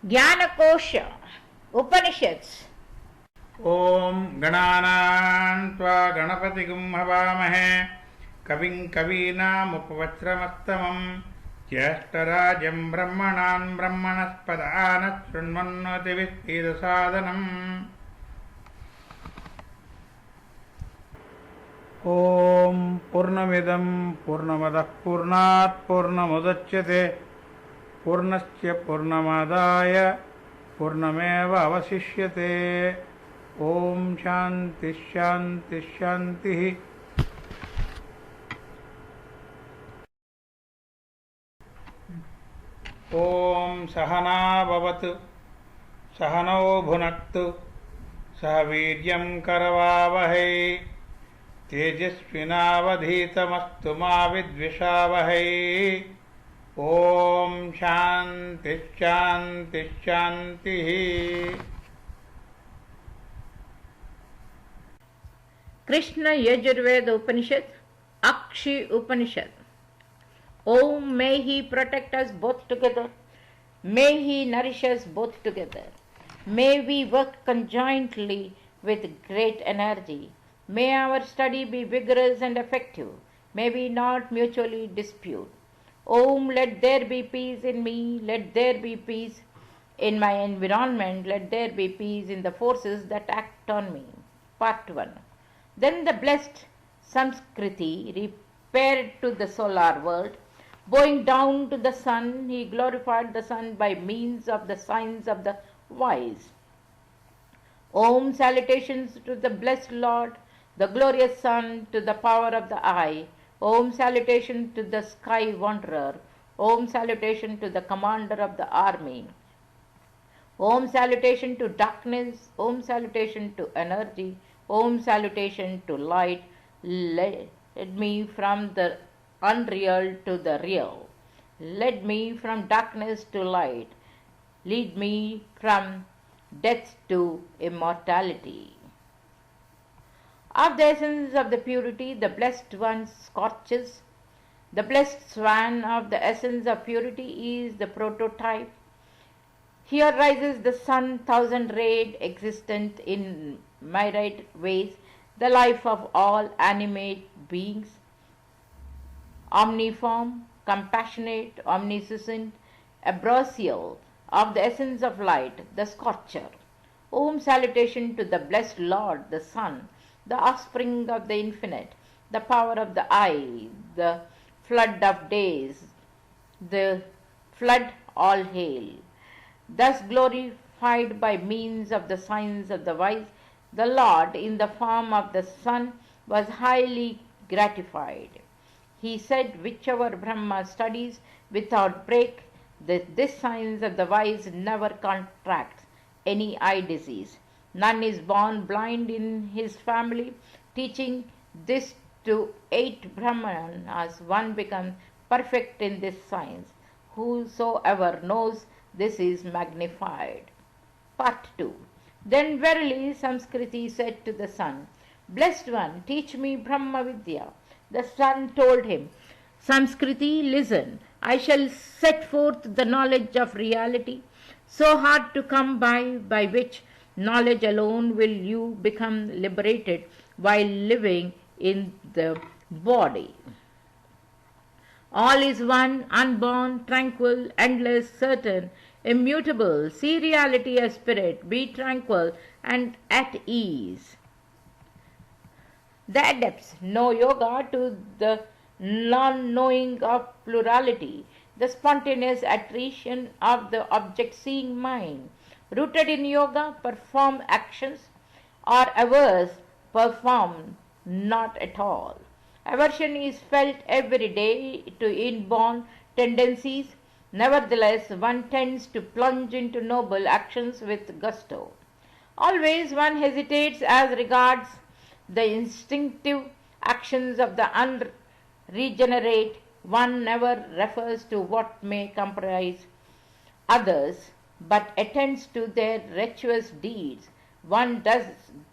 Jnanakosha, Upanishads. ॐ गणानां त्वा गणपतिगुं हवामहे कविं कवीनामुपवज्रमस्तमं ज्येष्ठराजं ब्रह्मणान् ब्रह्मणस्पदान शृण्वन्नोतिभिः ॐ पूर्णमिदं पूर्णमदः पूर्णात् पूर्णमुदच्यते पूर्णस्य पूर्णमादाय पूर्णमेव अवशिष्यते ॐ शान्ति शान्ति शान्तिः ॐ सहना भवतु सहनौ भुनक्तु सह वीर्यं करवावहै तेजस्विनावधीतमस्तु मा विद्विषावहै ॐ शान्ति शान्ति शान्तिः Krishna Yajurveda Upanishad, Akshi Upanishad. Om, may he protect us both together. May he nourish us both together. May we work conjointly with great energy. May our study be vigorous and effective. May we not mutually dispute. Om, let there be peace in me. Let there be peace in my environment. Let there be peace in the forces that act on me. Part 1. Then the blessed Samskriti repaired to the solar world. Bowing down to the sun, he glorified the sun by means of the signs of the wise. Om, salutations to the blessed Lord, the glorious sun, to the power of the eye. Om, salutation to the sky wanderer. Om, salutation to the commander of the army. Om, salutation to darkness. Om, salutation to energy. Om, salutation to light. Lead me from the unreal to the real. Lead me from darkness to light. Lead me from death to immortality. Of the essence of the purity, the blessed one scorches. The blessed swan of the essence of purity is the prototype. Here rises the sun, thousand-rayed, existent in myriad ways, the life of all animate beings, omniform, compassionate, omniscient, ambrosial, of the essence of light, the scorcher. Om, salutation to the blessed Lord, the Sun, the offspring of the infinite, the power of the eye, the flood of days, the flood all hail. Thus glorified by means of the signs of the wise, the Lord in the form of the sun was highly gratified. He said, whichever Brahma studies without break, this signs of the wise never contracts any eye disease. None is born blind in his family. Teaching this to 8 Brahmanas, one becomes perfect in this science. Whosoever knows this is magnified. Part 2. Then verily Samskriti said to the sun, Blessed one, teach me Brahma Vidya. The sun told him, Samskriti, listen, I shall set forth the knowledge of reality, so hard to come by which knowledge alone will you become liberated while living in the body. All is one, unborn, tranquil, endless, certain, immutable. See reality as spirit. Be tranquil and at ease. The adepts know yoga to the non-knowing of plurality, the spontaneous attrition of the object-seeing mind. Rooted in yoga, perform actions, or averse, perform not at all. Aversion is felt every day to inborn tendencies. Nevertheless, one tends to plunge into noble actions with gusto. Always one hesitates as regards the instinctive actions of the unregenerate. One never refers to what may comprise others, but attends to their virtuous deeds. One does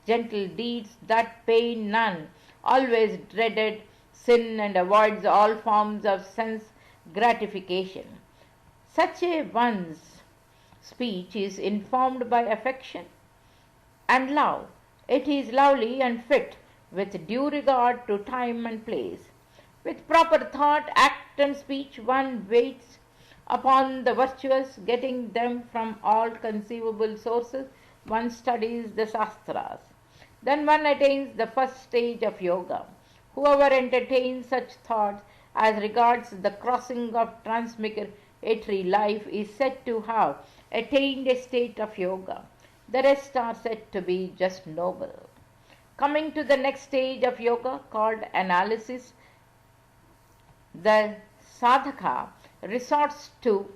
gentle deeds that pain none, always dreaded sin, and avoids all forms of sense gratification. Such a one's speech is informed by affection and love. It is lovely and fit with due regard to time and place. With proper thought, act, and speech, one waits upon the virtuous, getting them from all conceivable sources. One studies the Shastras. Then one attains the first stage of yoga. Whoever entertains such thoughts as regards the crossing of transmigratory life is said to have attained a state of yoga. The rest are said to be just noble. Coming to the next stage of yoga called analysis, the sadhaka resorts to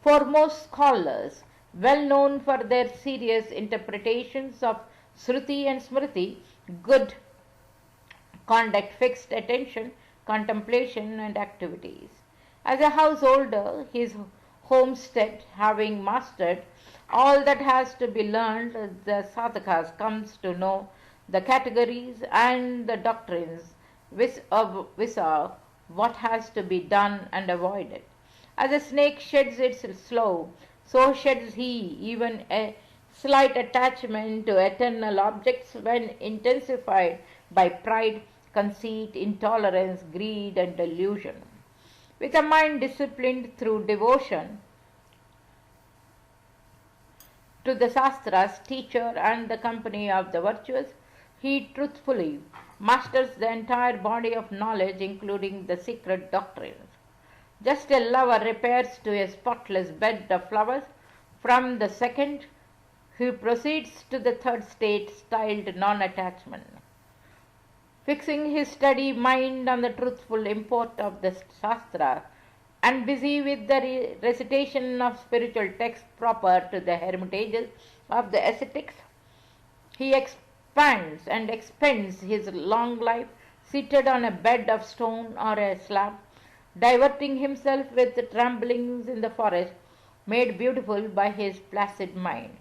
foremost scholars, well known for their serious interpretations of Shruti and Smriti, good conduct, fixed attention, contemplation, and activities. As a householder, his homestead having mastered all that has to be learned, the sadhakas comes to know the categories and the doctrines which are what has to be done and avoided. As a snake sheds its slough, so sheds he even a slight attachment to eternal objects when intensified by pride, conceit, intolerance, greed, and delusion. With a mind disciplined through devotion to the Shastras, teacher, and the company of the virtuous, he truthfully masters the entire body of knowledge, including the secret doctrines. Just a lover repairs to a spotless bed of flowers. From the second, he proceeds to the third state, styled non-attachment. Fixing his steady mind on the truthful import of the Shastra, and busy with the recitation of spiritual texts proper to the hermitages of the ascetics, he expands and expends his long life seated on a bed of stone or a slab, diverting himself with ramblings in the forest, made beautiful by his placid mind.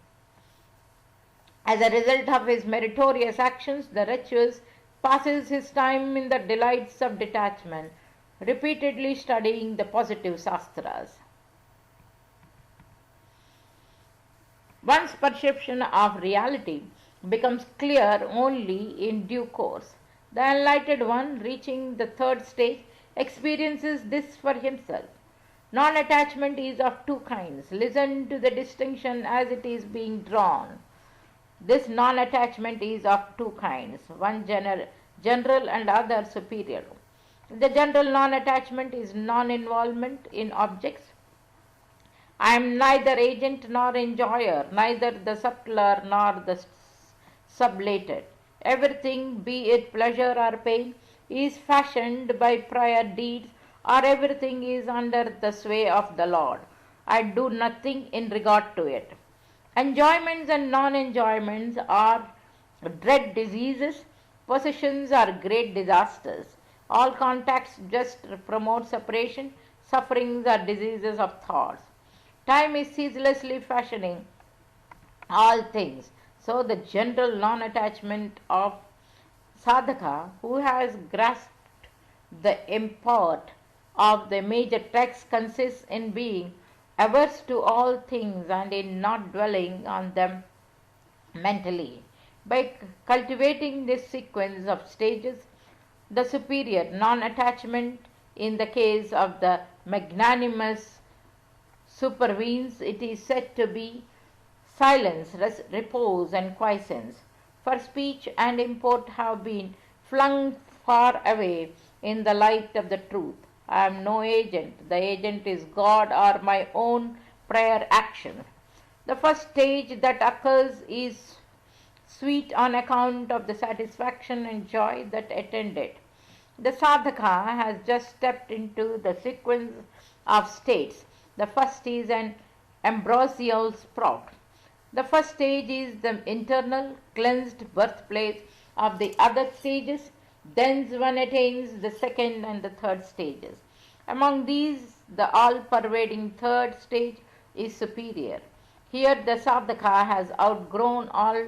As a result of his meritorious actions, the virtuous passes his time in the delights of detachment, repeatedly studying the positive Shastras. One's perception of reality becomes clear only in due course. The enlightened one, reaching the third stage, experiences this for himself. Non-attachment is of two kinds. Listen to the distinction as it is being drawn. This non-attachment is of two kinds, one general and other superior. The general non-attachment is non-involvement in objects. I am neither agent nor enjoyer, neither the subtler nor the sublated. Everything, be it pleasure or pain, is fashioned by prior deeds, or everything is under the sway of the Lord. I do nothing in regard to it. Enjoyments and non-enjoyments are dread diseases. Possessions are great disasters. All contacts just promote separation. Sufferings are diseases of thoughts. Time is ceaselessly fashioning all things. So the general non-attachment of sadhaka, who has grasped the import of the major text, consists in being averse to all things and in not dwelling on them mentally. By cultivating this sequence of stages, the superior non-attachment in the case of the magnanimous supervenes. It is said to be silence, repose, and quiescence. For speech and import have been flung far away in the light of the truth. I am no agent. The agent is God or my own prayer action. The first stage that occurs is sweet on account of the satisfaction and joy that attend it. The sadhaka has just stepped into the sequence of states. The first is an ambrosial sprout. The first stage is the internal, cleansed birthplace of the other stages. Thence one attains the second and the third stages. Among these, the all-pervading third stage is superior. Here the sadhaka has outgrown all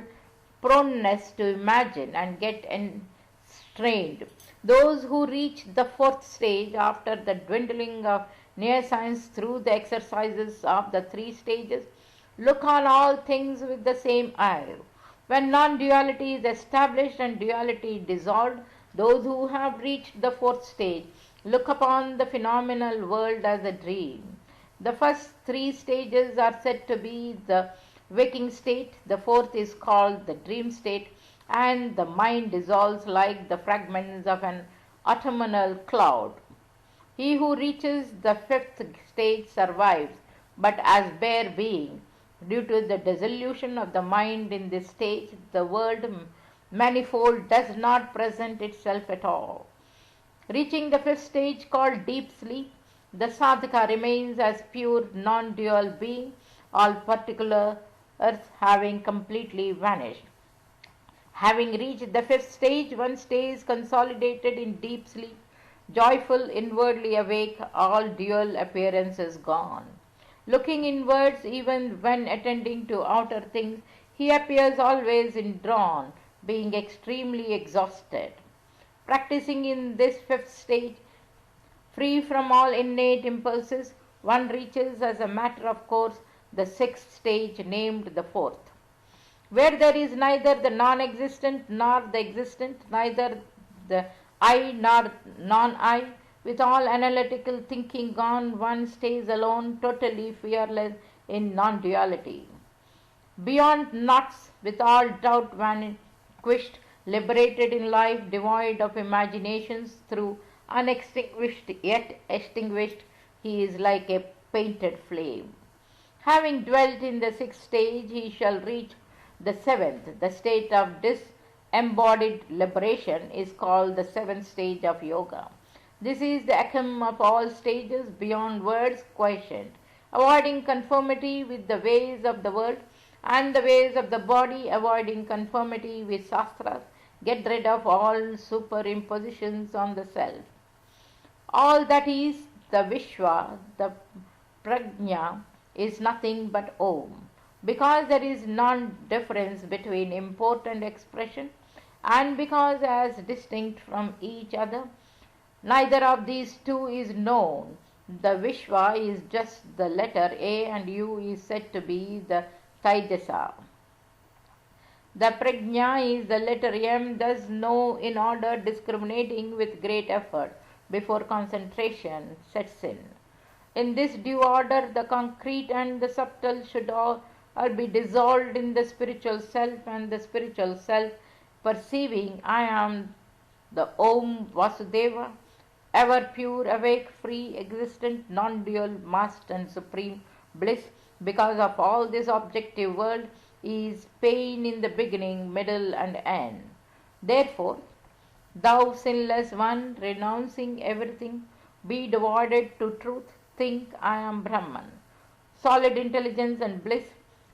proneness to imagine and get enstrained. Those who reach the fourth stage after the dwindling of near science through the exercises of the three stages look on all things with the same eye. When non-duality is established and duality dissolved, those who have reached the fourth stage look upon the phenomenal world as a dream. The first three stages are said to be the waking state, the fourth is called the dream state, and the mind dissolves like the fragments of an autumnal cloud. He who reaches the fifth stage survives, but as bare being. Due to the dissolution of the mind in this stage, the world manifold does not present itself at all. Reaching the fifth stage called deep sleep, the sadhaka remains as pure non-dual being, all particulars having completely vanished. Having reached the fifth stage, one stays consolidated in deep sleep, joyful, inwardly awake, all dual appearances gone. Looking inwards, even when attending to outer things, he appears always indrawn, being extremely exhausted. Practicing in this fifth stage, free from all innate impulses, one reaches as a matter of course the sixth stage named the fourth, where there is neither the non-existent nor the existent, neither the I nor non-I. With all analytical thinking gone, one stays alone, totally fearless in non-duality. Beyond knots, with all doubt vanquished, liberated in life, devoid of imaginations, through unextinguished yet extinguished, he is like a painted flame. Having dwelt in the sixth stage, he shall reach the seventh. The state of disembodied liberation is called the seventh stage of yoga. This is the acme of all stages, beyond words questioned. Avoiding conformity with the ways of the world and the ways of the body, avoiding conformity with shastras, get rid of all superimpositions on the self. All that is the Vishwa, the Prajna, is nothing but Om. Because there is non-difference between import and expression, and because as distinct from each other, neither of these two is known. The Vishwa is just the letter A and U is said to be the Taijasa. The Prajna is the letter M, thus know in order, discriminating with great effort before concentration sets in. In this due order, the concrete and the subtle should all be dissolved in the spiritual self, and the spiritual self, perceiving I am the Om Vasudeva, ever pure, awake, free, existent, non-dual, masked and supreme bliss, because of all this objective world is pain in the beginning, middle and end. Therefore, thou sinless one, renouncing everything, be devoted to truth, think I am Brahman. Solid intelligence and bliss,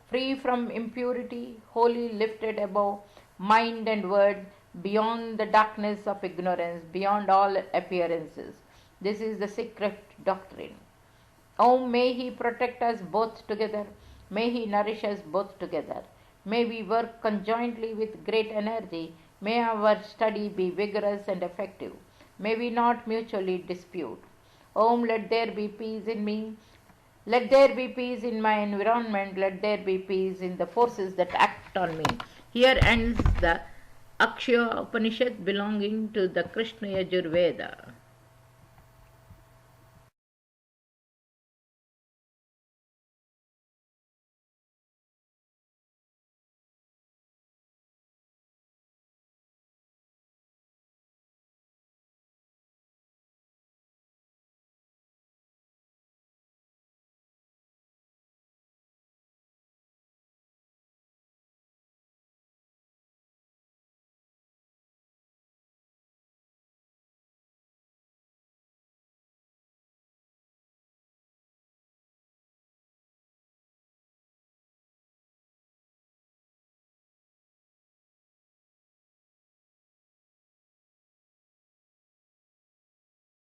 free from impurity, wholly lifted above mind and word, beyond the darkness of ignorance, beyond all appearances. This is the secret doctrine. Oh, may He protect us both together. May He nourish us both together. May we work conjointly with great energy. May our study be vigorous and effective. May we not mutually dispute. Om, let there be peace in me. Let there be peace in my environment. Let there be peace in the forces that act on me. Here ends the Akshi Upanishad belonging to the Krishna Yajurveda.